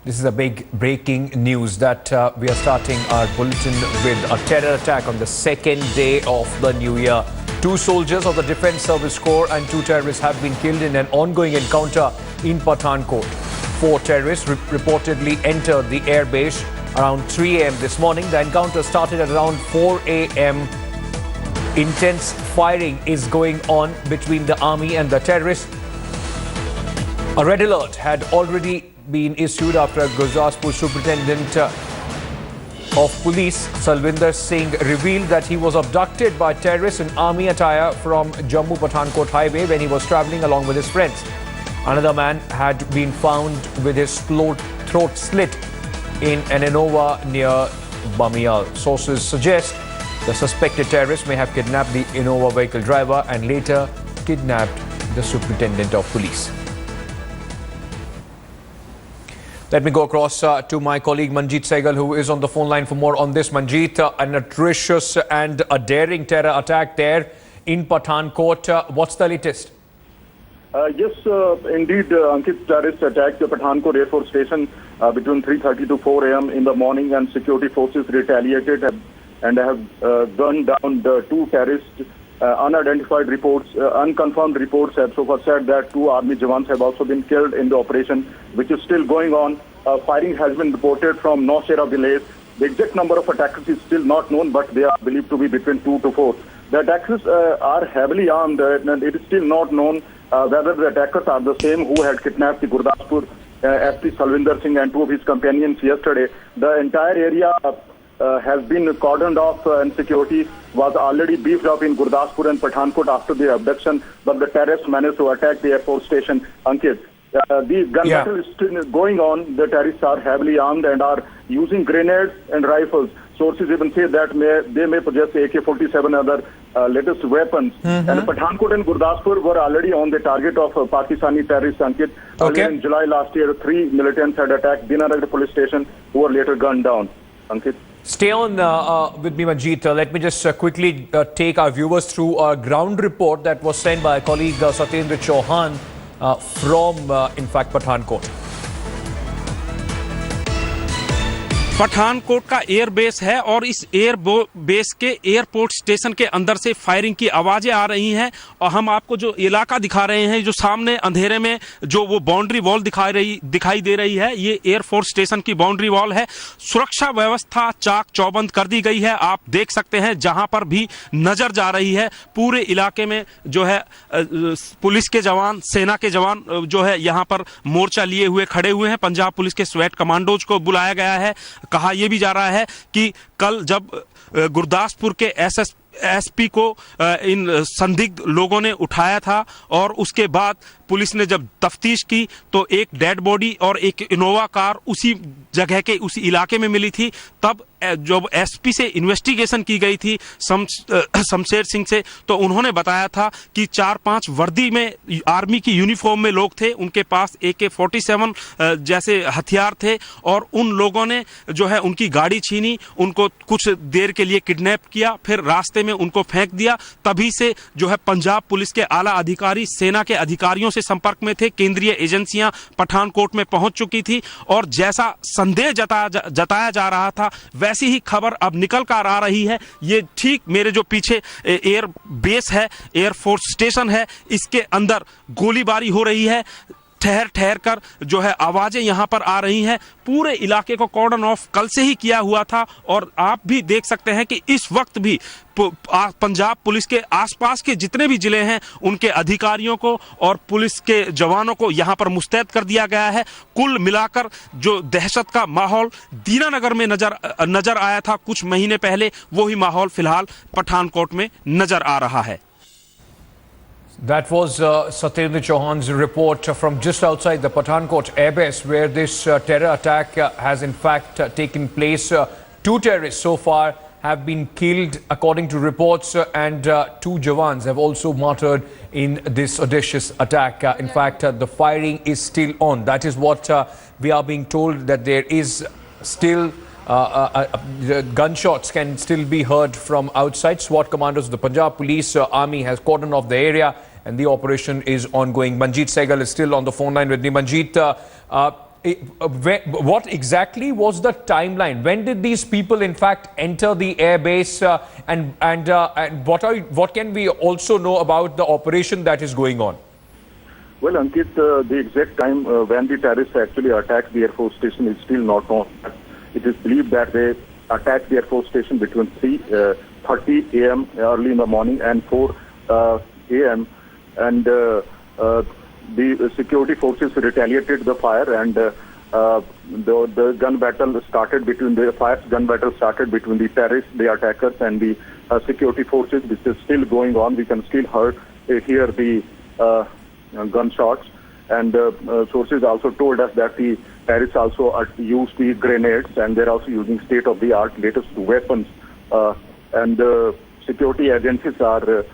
This is a big breaking news that we are starting our bulletin with a terror attack on the second day of the new year. 2 soldiers of the Defence Service Corps and 2 terrorists have been killed in an ongoing encounter in Pathankot. 4 terrorists reportedly entered the airbase around 3 a.m. this morning. The encounter started at around 4 a.m. Intense firing is going on between the army and the terrorists. A red alert had already been issued after Gurdaspur Superintendent of Police Salvinder Singh revealed that he was abducted by terrorists in army attire from Jammu Pathankot highway when he was travelling along with his friends. Another man had been found with his throat slit in an Innova near Bamial. Sources suggest the suspected terrorist may have kidnapped the Innova vehicle driver and later kidnapped the Superintendent of Police. Let me go across to my colleague Manjeet Sehgal, who is on the phone line for more on this. Manjeet, an atrocious and a daring terror attack there in Pathankot. What's the latest? Yes, indeed, Ankit, terrorists attacked the Pathankot Air Force Station between 3:30 to 4 a.m. in the morning, and security forces retaliated and have gunned down the 2 terrorists. Unidentified reports, unconfirmed reports have so far said that 2 army jawans have also been killed in the operation, which is still going on. Firing has been reported from Nowshera village. The exact number of attackers is still not known, but they are believed to be between 2 to 4. The attackers are heavily armed, and it is still not known whether the attackers are the same who had kidnapped the Gurdaspur SP Salvinder Singh and 2 of his companions yesterday. The entire area has been cordoned off and security was already beefed up in Gurdaspur and Pathankot after the abduction, but the terrorists managed to attack the Air Force Station. Ankit, the gun battle is still going on. The terrorists are heavily armed and are using grenades and rifles. Sources even say that they may possess AK-47 and other latest weapons. And Pathankot and Gurdaspur were already on the target of Pakistani terrorists, Ankit. Earlier in July last year, 3 militants had attacked Dinanagar police station, who were later gunned down. Ankit. Stay on with me, Manjeet. Let me just quickly take our viewers through a ground report that was sent by a colleague Satyendra Chauhan from, in fact, Pathankot. Pathankot का air base है और इस air base के airport station के अंदर से firing की आवाजें आ रही हैं और हम आपको जो इलाका दिखा रहे हैं, जो सामने अंधेरे में जो वो बाउंड्री वॉल दिखाई दे रही है, ये एयरफोर्स स्टेशन की बाउंड्री वॉल है। सुरक्षा व्यवस्था चाक चौबंद कर दी गई है। आप देख सकते हैं जहां पर भी नजर जा रही है पूरे इलाके में जो है पुलिस के जवान, सेना के जवान जो है यहां पर मोर्चा लिए हुए खड़े हुए हैं। पंजाब पुलिस के स्वेट कमांडोज को बुलाया गया है। कहा यह भी जा रहा है कि कल जब गुरदासपुर के एसपी को इन संदिग्ध लोगों ने उठाया था और उसके बाद पुलिस ने जब तफ्तीश की तो एक डेड बॉडी और एक इनोवा कार उसी जगह के उसी इलाके में मिली थी। तब जब एसपी से इन्वेस्टिगेशन की गई थी शमशेर सिंह से, तो उन्होंने बताया था कि 4-5 वर्दी में आर्मी की यूनिफॉर्म में लोग थे, उनके पास AK-47 जैसे हथियार थे और उन लोगों ने जो है उनकी गाड़ी छीनी, उनको कुछ देर के लिए किडनैप किया, फिर रास्ते में उनको फेंक दिया। तभी से जो है पंजाब पुलिस के आला अधिकारी सेना के अधिकारियों से संपर्क में थे। केंद्रीय एजेंसियां पठानकोट में पहुंच चुकी थी और जैसा संदेह जताया जा रहा था वैसी ही खबर अब निकल कर आ रही है। ये ठीक मेरे जो पीछे एयर बेस है, एयर फोर्स स्टेशन है, इसके अंदर गोलीबारी हो रही है। ठहर ठहर कर जो है आवाजें यहां पर आ रही हैं। पूरे इलाके को कॉर्डन ऑफ कल से ही किया हुआ था और आप भी देख सकते हैं कि इस वक्त भी पंजाब पुलिस के आसपास के जितने भी जिले हैं उनके अधिकारियों को और पुलिस के जवानों को यहां पर मुस्तैद कर दिया गया है। कुल मिलाकर जो दहशत का माहौल दीनानगर में नजर आया था कुछ महीने पहले, वही माहौल फिलहाल पठानकोट में नजर आ रहा है। That was Satyendra Chauhan's report from just outside the Pathankot airbase, where this terror attack has in fact taken place. 2 terrorists so far have been killed, according to reports, and 2 jawans have also martyred in this audacious attack. In fact, the firing is still on. That is what we are being told, that there is still gunshots can still be heard from outside. SWAT commandos of the Punjab Police Army has cordoned off the area and the operation is ongoing. Manjeet Sehgal is still on the phone line with me. Manjeet, what exactly was the timeline? When did these people, in fact, enter the airbase? And what can we also know about the operation that is going on? Well, Ankit, the exact time when the terrorists actually attacked the Air Force Station is still not known. It is believed that they attacked the Air Force Station between 3:30 a.m. early in the morning and 4 a.m. And the security forces retaliated the fire, and the gun battle started between the terrorists, the attackers, and the security forces, which is still going on. We can still hear the gunshots, and sources also told us that the terrorists also used the grenades, and they're also using state-of-the-art latest weapons. And security agencies have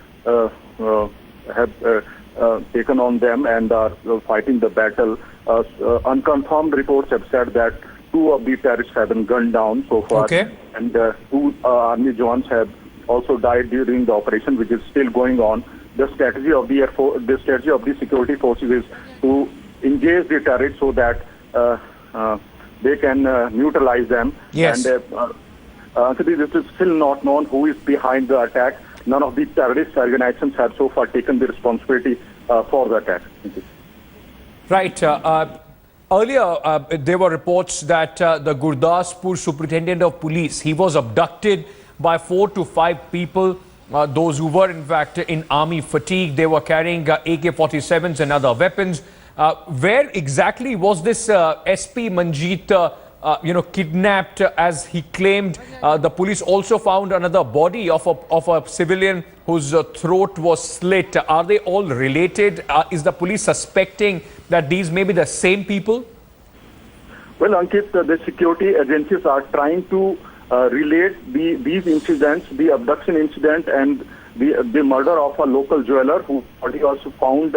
taken on them and are fighting the battle. Unconfirmed reports have said that 2 of the terrorists have been gunned down so far, and 2 army jawans have also died during the operation, which is still going on. The strategy of the security forces is to engage the terrorists so that they can neutralize them. Yes. And this is still not known who is behind the attack. None of the terrorist organizations have so far taken the responsibility for the attack. Right. Earlier, there were reports that the Gurdaspur superintendent of police, he was abducted by 4 to 5 people. Those who were, in fact, in army fatigue. They were carrying AK-47s and other weapons. Where exactly was this SP Manjeet, kidnapped, as he claimed? The police also found another body of a civilian whose throat was slit. Are they all related? Is the police suspecting that these may be the same people? Well, Ankit, the security agencies are trying to relate these incidents, the abduction incident and the murder of a local jeweler who body also found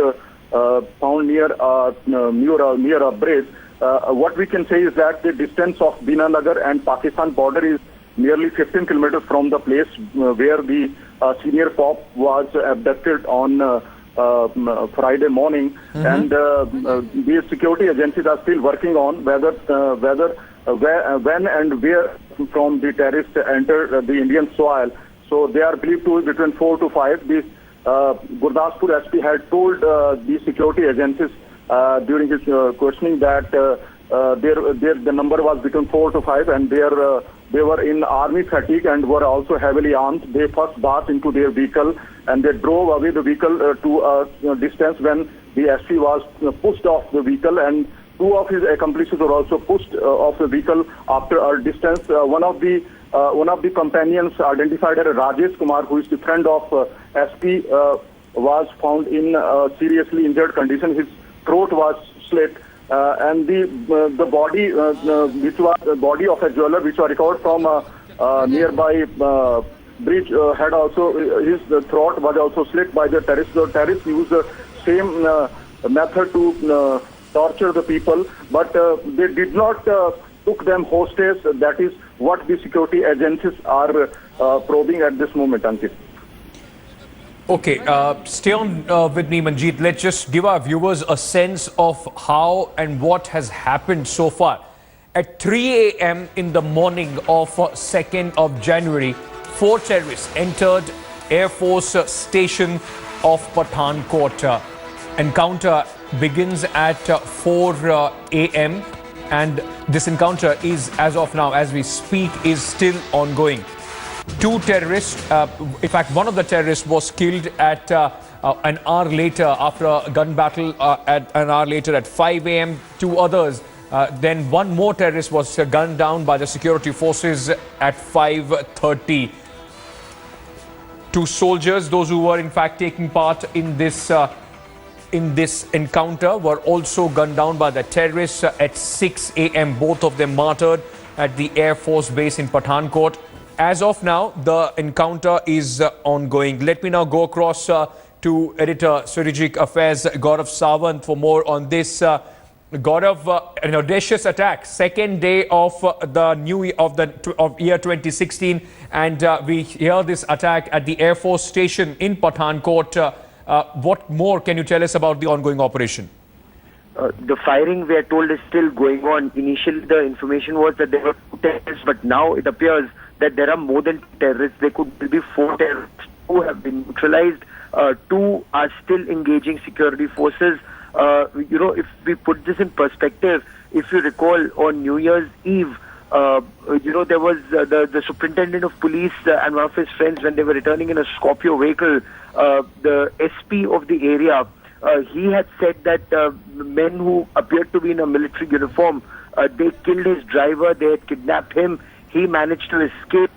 near a bridge. What we can say is that the distance of Dinanagar and Pakistan border is nearly 15 kilometers from the place where the senior cop was abducted on Friday morning, and the security agencies are still working on when and where from the terrorists enter the Indian soil. So they are believed to be between 4 to 5. The Gurdaspur SP had told the security agencies during his questioning that the number was between 4 to 5, and they were in army fatigue and were also heavily armed. They first barged into their vehicle and they drove away the vehicle to a distance when the SP was pushed off the vehicle, and 2 of his accomplices were also pushed off the vehicle after a distance. One of the companions, identified as Rajesh Kumar, who is the friend of SP, was found in seriously injured condition. His throat was slit, and the body, which was the body of a jeweler, which was recovered from a nearby bridge, had also his throat was also slit by the terrorists. The terrorists used the same method to torture the people, but they did not took them hostage. That is what the security agencies are probing at this moment, Ankit. Okay, stay on with me, Manjeet. Let's just give our viewers a sense of how and what has happened so far. At 3 a.m. in the morning of 2nd of January, 4 terrorists entered Air Force Station of Pathankot. Encounter begins at 4 a.m. and this encounter is, as of now, as we speak, is still ongoing. 2 terrorists, in fact, one of the terrorists was killed at an hour later after a gun battle at an hour later at 5 a.m. 2 others. Then one more terrorist was gunned down by the security forces at 5:30. 2 soldiers, those who were in fact taking part in this encounter, were also gunned down by the terrorists at 6 a.m. Both of them martyred at the Air Force base in Pathankot. As of now, the encounter is ongoing. Let me now go across to Editor Strategic Affairs Gaurav Sawant for more on this. Gaurav, an audacious attack, 2nd day of year 2016, and we hear this attack at the Air Force Station in Pathankot. What more can you tell us about the ongoing operation? The firing, we are told, is still going on. Initially, the information was that there were 2 terrorists, but now it appears that there are more than 2 terrorists. There could be 4 terrorists who have been neutralized. 2 are still engaging security forces. If we put this in perspective, if you recall, on New Year's Eve, there was the superintendent of police and one of his friends, when they were returning in a Scorpio vehicle, the SP of the area, he had said that men who appeared to be in a military uniform, they killed his driver, they had kidnapped him, he managed to escape.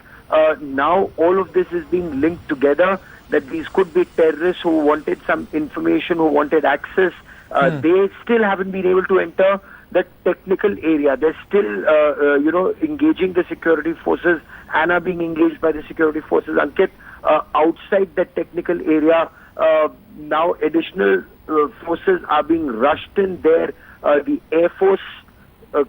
Now all of this is being linked together, that these could be terrorists who wanted some information, who wanted access. They still haven't been able to enter the technical area. They're still, engaging the security forces and are being engaged by the security forces. Ankit, outside that technical area, now additional forces are being rushed in there. The Air Force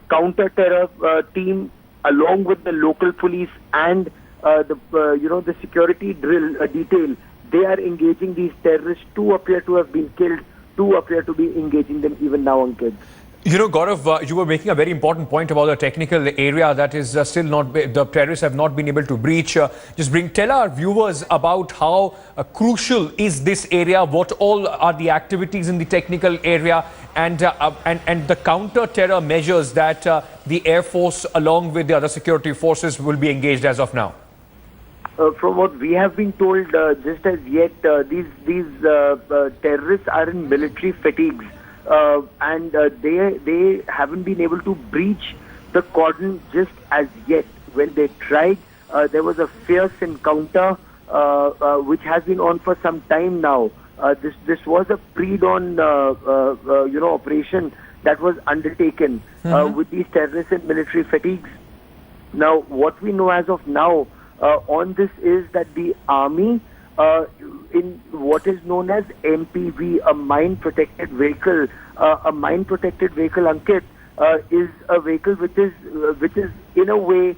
counter-terror team, along with the local police and the security drill detail, they are engaging these terrorists. 2 appear to have been killed. 2 appear to be engaging them even now, Ankit. Gaurav, you were making a very important point about the technical area that is still not, the terrorists have not been able to breach. Tell our viewers about how crucial is this area, what all are the activities in the technical area, and the counter-terror measures that the Air Force, along with the other security forces, will be engaged as of now. From what we have been told, just as yet, these terrorists are in military fatigues. And they haven't been able to breach the cordon just as yet. When they tried, there was a fierce encounter which has been on for some time now. This was a pre-dawn operation that was undertaken with these terrorists in military fatigues. Now, what we know as of now on this is that the army, in what is known as MPV, a mine-protected vehicle. A mine-protected vehicle, Ankit, is a vehicle which is in a way,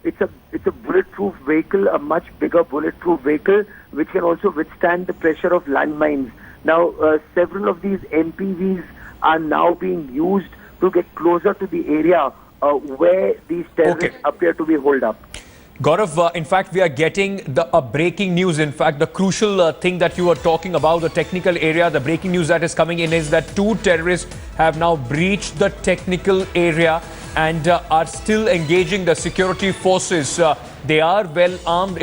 it's a bulletproof vehicle, a much bigger bulletproof vehicle, which can also withstand the pressure of landmines. Now, several of these MPVs are now being used to get closer to the area where these terrorists appear to be holed up. Gaurav, in fact, we are getting a breaking news. In fact, the crucial thing that you were talking about, the technical area, the breaking news that is coming in is that 2 terrorists have now breached the technical area and are still engaging the security forces. They are well armed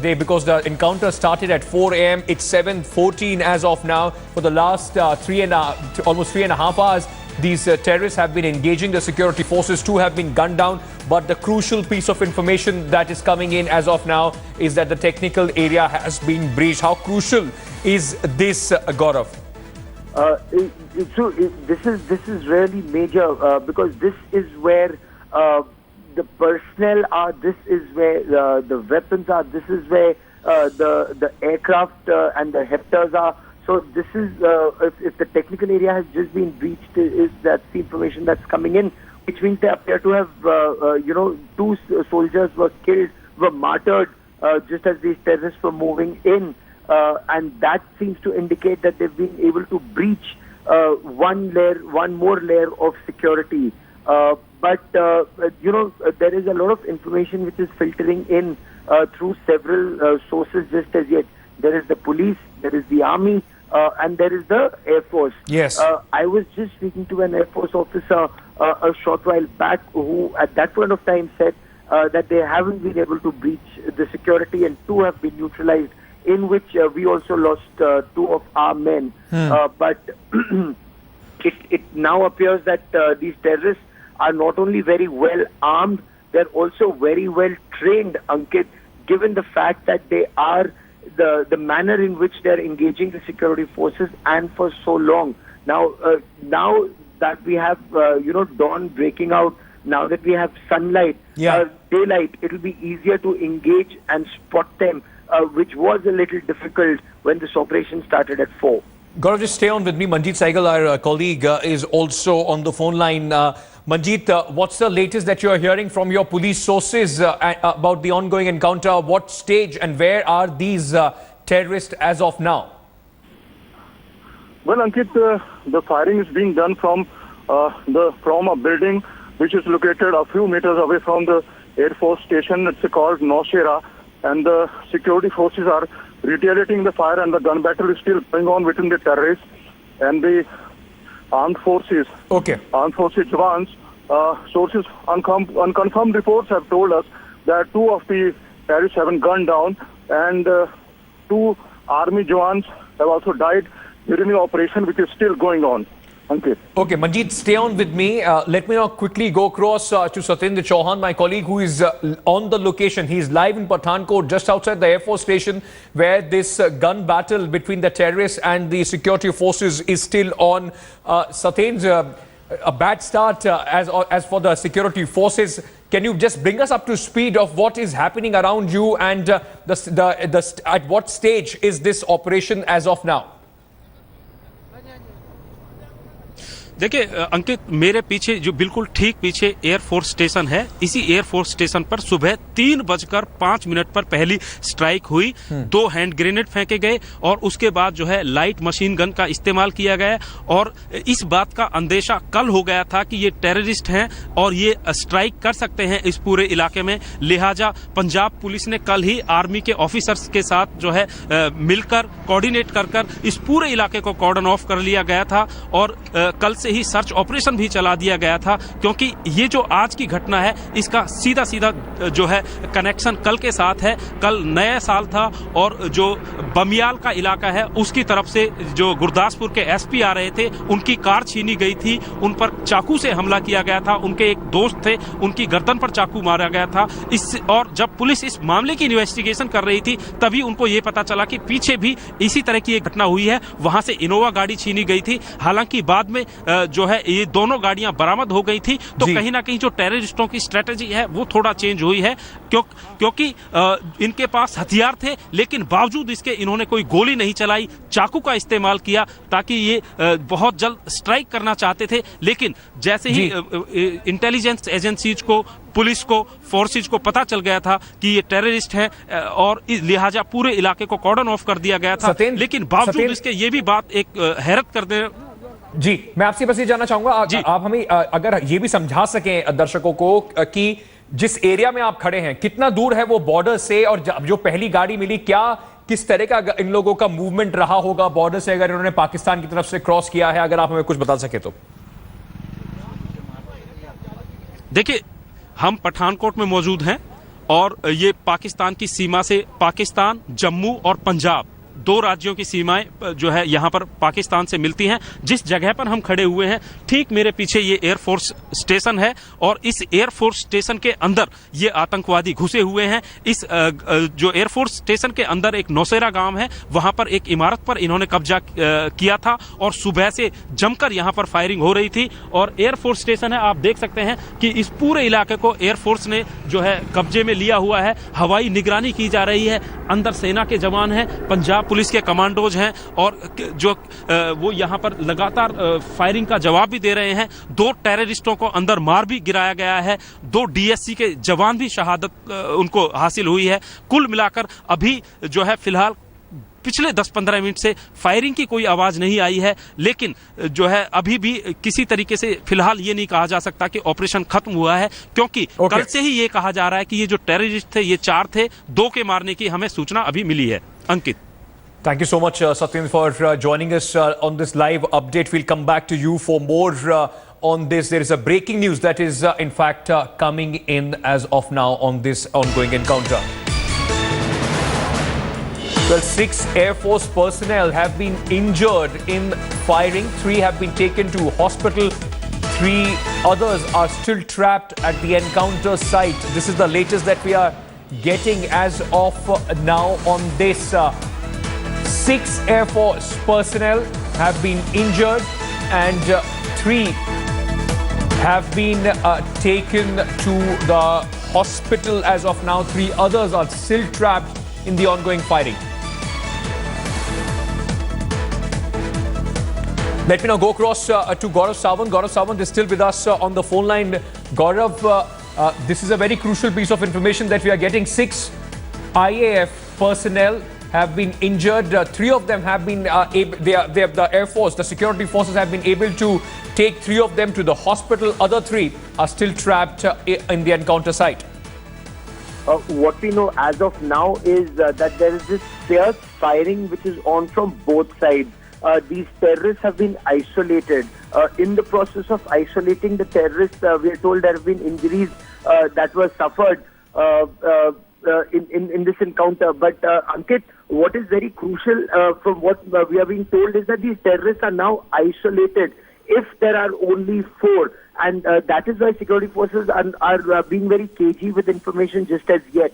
because the encounter started at 4 a.m. It's 7:14 as of now. For the last almost 3.5 hours, these terrorists have been engaging the security forces. 2 have been gunned down. But the crucial piece of information that is coming in as of now is that the technical area has been breached. How crucial is this, Gaurav? This is really major because this is where the personnel are. This is where the weapons are. This is where the aircraft and the hepters are. So this is if the technical area has just been breached, that's the information that's coming in, which means they appear to have 2 soldiers were killed, were martyred just as these terrorists were moving in, and that seems to indicate that they've been able to breach one more layer of security. But there is a lot of information which is filtering in through several sources just as yet. There is the police, there is the army, and there is the Air Force. Yes. I was just speaking to an Air Force officer a short while back who at that point of time said that they haven't been able to breach the security and 2 have been neutralized, in which we also lost 2 of our men. But it now appears that these terrorists are not only very well armed, they're also very well trained, Ankit, given the fact that they are the manner in which they're engaging the security forces and for so long. Now that we have dawn breaking out, now that we have sunlight, daylight, it'll be easier to engage and spot them, which was a little difficult when this operation started at 4. Gaurav, just stay on with me. Manjeet Saigal, our colleague, is also on the phone line. Manjeet, what's the latest that you are hearing from your police sources about the ongoing encounter? What stage and where are these terrorists as of now? Well, Ankit, the firing is being done from a building which is located a few meters away from the Air Force Station. It's called Nowshera, and the security forces are retaliating the fire, and the gun battle is still going on between the terrorists and the armed forces. Okay. Armed forces Jawans. Sources, unconfirmed reports have told us that 2 of the terrorists have been gunned down, and 2 army Jawans have also died during the operation, which is still going on. Okay. Okay, Manjeet, stay on with me. Let me now quickly go across to Satyendra Chauhan, my colleague, who is on the location. He's live in Pathankot, just outside the Air Force Station, where this gun battle between the terrorists and the security forces is still on. Satyendra, a bad start as for the security forces. Can you just bring us up to speed of what is happening around you, and at what stage is this operation as of now? देखिए अंकित, मेरे पीछे जो बिल्कुल ठीक पीछे air force station है, इसी air force station पर सुबह 3:05 पर पहली स्ट्राइक हुई। 2 हैंड ग्रेनेड फेंके गए और उसके बाद जो है लाइट मशीन गन का इस्तेमाल किया गया, और इस बात का अंदेशा कल हो गया था कि ये टेररिस्ट हैं और ये स्ट्राइक कर सकते हैं इस पूरे इलाके में। लिहाजा पंजाब पुलिस ने कल ही आर्मी के ऑफिसर्स के साथ जो है मिलकर कोऑर्डिनेट कर इस पूरे इलाके को कॉर्डन ऑफ कर लिया गया था, और कल से ही सर्च ऑपरेशन भी चला दिया गया था, क्योंकि ये जो आज की घटना है इसका सीधा जो है कनेक्शन कल के साथ है। कल नया साल था और जो बमियाल का इलाका है उसकी तरफ से जो गुरदासपुर के एसपी आ रहे थे, उनकी कार छीनी गई थी, उन पर चाकू से हमला किया गया था। उनके एक दोस्त थे, उनकी गर्दन पर चाकू मारा गया था। और जब पुलिस इस मामले की इन्वेस्टिगेशन कर रही थी, तभी उनको ये पता चला कि पीछे भी इसी तरह की एक घटना हुई है। वहां से इनोवा गाड़ी छीनी गई थी। हालांकि बाद में जो है ये दोनों गाड़ियां बरामद हो गई थी, तो कहीं ना कहीं जो टेररिस्टों की स्ट्रेटेजी है वो थोड़ा चेंज हुई है, क्योंकि इनके पास हथियार थे, लेकिन बावजूद इसके इन्होंने कोई गोली नहीं चलाई, चाकू का इस्तेमाल किया, ताकि ये बहुत जल्द स्ट्राइक करना चाहते थे। लेकिन जैसे ही इंटेलिजेंस एजेंसीज को, पुलिस को, फोर्सेज को पता चल गया था कि ये टेररिस्ट हैं, और लिहाजा पूरे इलाके को कॉर्डन ऑफ कर दिया गया था। लेकिन बावजूद इसके ये भी बात एक हैरत कर दे। जी, मैं आपसे बस ये जानना चाहूंगा, आप हमें अगर ये भी समझा सकें दर्शकों को कि जिस एरिया में आप खड़े हैं कितना दूर है वो बॉर्डर से, और जो पहली गाड़ी मिली किस तरह का इन लोगों का मूवमेंट रहा होगा बॉर्डर से, अगर इन्होंने पाकिस्तान की तरफ से क्रॉस किया है, अगर आप हमें कुछ बता सके तो। देखिए, हम पठानकोट में मौजूद हैं और ये पाकिस्तान की सीमा से, पाकिस्तान, जम्मू और पंजाब 2 राज्यों की सीमाएं जो है यहां पर पाकिस्तान से मिलती हैं। जिस जगह पर हम खड़े हुए हैं, ठीक मेरे पीछे ये एयरफोर्स स्टेशन है, और इस एयरफोर्स स्टेशन के अंदर ये आतंकवादी घुसे हुए हैं। इस जो एयरफोर्स स्टेशन के अंदर एक नौशेरा गांव है, वहां पर एक इमारत पर इन्होंने कब्जा किया था, और सुबह से जमकर यहां पर फायरिंग हो रही थी। और एयरफोर्स स्टेशन है, आप देख सकते हैं कि इस पूरे इलाके को एयरफोर्स ने जो है कब्जे में लिया हुआ है। हवाई निगरानी की जा रही है, अंदर सेना के जवान हैं, पंजाब पुलिस के कमांडोज हैं, और जो वो यहां पर लगातार फायरिंग का जवाब भी दे रहे हैं। 2 टेररिस्टों को अंदर मार भी गिराया गया है, 2 डीएससी के जवान भी शहादत उनको हासिल हुई है। कुल मिलाकर अभी जो है फिलहाल पिछले 10-15 मिनट से फायरिंग की कोई आवाज नहीं आई है, लेकिन जो है अभी भी किसी तरीके से फिलहाल ये नहीं कहा जा सकता कि ऑपरेशन खत्म हुआ है, क्योंकि कल से ही ये कहा जा रहा है कि ये जो टेररिस्ट थे ये 4 थे, 2 के मारने की हमें सूचना अभी मिली है। अंकित, thank you so much, Satyendra, for joining us on this live update. We'll come back to you for more on this. There is a breaking news that is in fact coming in as of now on this ongoing encounter. Well, 6 Air Force personnel have been injured in firing. 3 have been taken to hospital. 3 others are still trapped at the encounter site. This is the latest that we are getting as of now on this. 6 Air Force personnel have been injured, and 3 have been taken to the hospital as of now. 3 others are still trapped in the ongoing fighting. Let me now go across to Gaurav Sawant. Gaurav Sawant is still with us on the phone line. Gaurav, this is a very crucial piece of information that we are getting. 6 IAF personnel have been injured. 3 of them have been the Air Force, the security forces have been able to take 3 of them to the hospital. Other 3 are still trapped in the encounter site. What we know as of now is that there is this fierce firing which is on from both sides. These terrorists have been isolated. In the process of isolating the terrorists, we are told there have been injuries that were suffered in this encounter. But Ankit, what is very crucial from what we are being told is that these terrorists are now isolated. If there are only 4, and that is why security forces are being very cagey with information just as yet.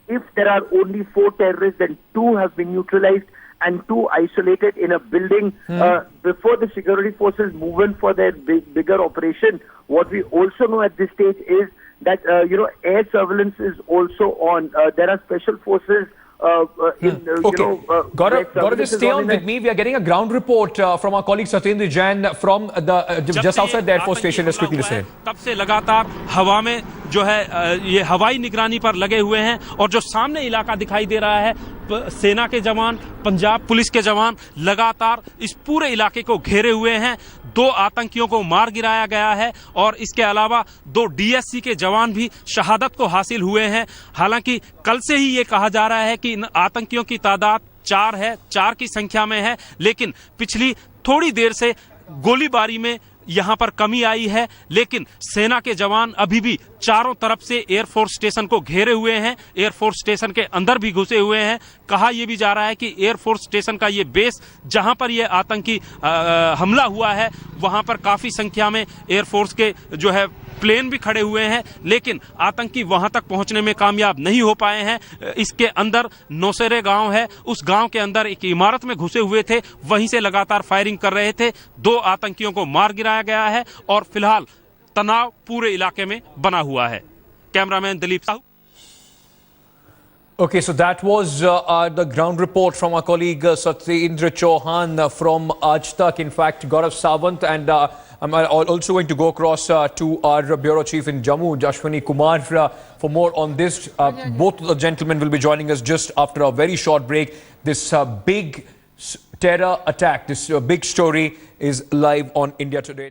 If there are only 4 terrorists, then 2 have been neutralized and 2 isolated in a building. Before the security forces move in for their bigger operation, what we also know at this stage is that air surveillance is also on. There are special forces. Gaurav, just stay on with me. We are getting a ground report from our colleague Satyendra Jain from just outside the Air Force Station. Let's quickly say. तब से लगातार हवा में जो है ये हवाई निगरानी पर लगे हुए हैं और जो सामने इलाका दिखाई दे रहा है, सेना के जवान, पंजाब पुलिस के जवान लगातार इस पूरे इलाके को घेरे हुए हैं। 2 आतंकियों को मार गिराया गया है और इसके अलावा 2 डीएससी के जवान भी शहादत को हासिल हुए हैं। हालांकि कल से ही ये कहा जा रहा है कि इन आतंकियों की तादाद 4 है, 4 की संख्या में है, लेकिन पिछली थोड़ी देर से गोलीबारी में यहां पर कमी आई है। लेकिन सेना के जवान अभी भी चारों तरफ से एयरफोर्स स्टेशन को घेरे हुए हैं, एयरफोर्स स्टेशन के अंदर भी घुसे हुए हैं। कहा यह भी जा रहा है कि एयरफोर्स स्टेशन का ये बेस जहां पर यह आतंकी हमला हुआ है, वहां पर काफी संख्या में एयरफोर्स के जो है प्लेन भी खड़े हुए हैं, लेकिन आतंकी वहां तक पहुंचने में कामयाब नहीं हो पाए हैं। इसके अंदर नौसेरे गांव है, उस गांव के अंदर एक इमारत में घुसे हुए थे, वहीं से लगातार फायरिंग कर रहे थे। 2 आतंकियों को मार गिराया गया है और फिलहाल तनाव पूरे इलाके में बना हुआ है। Cameraman Dilip Sahu. Okay, so that was the ground report from our colleague Satyendra Chauhan from Aaj Tak. In fact, Gaurav Sawant, and I'm also going to go across to our bureau chief in Jammu, Ashwini Kumar, for more on this. Both the gentlemen will be joining us just after a very short break. This big terror attack, this big story is live on India Today.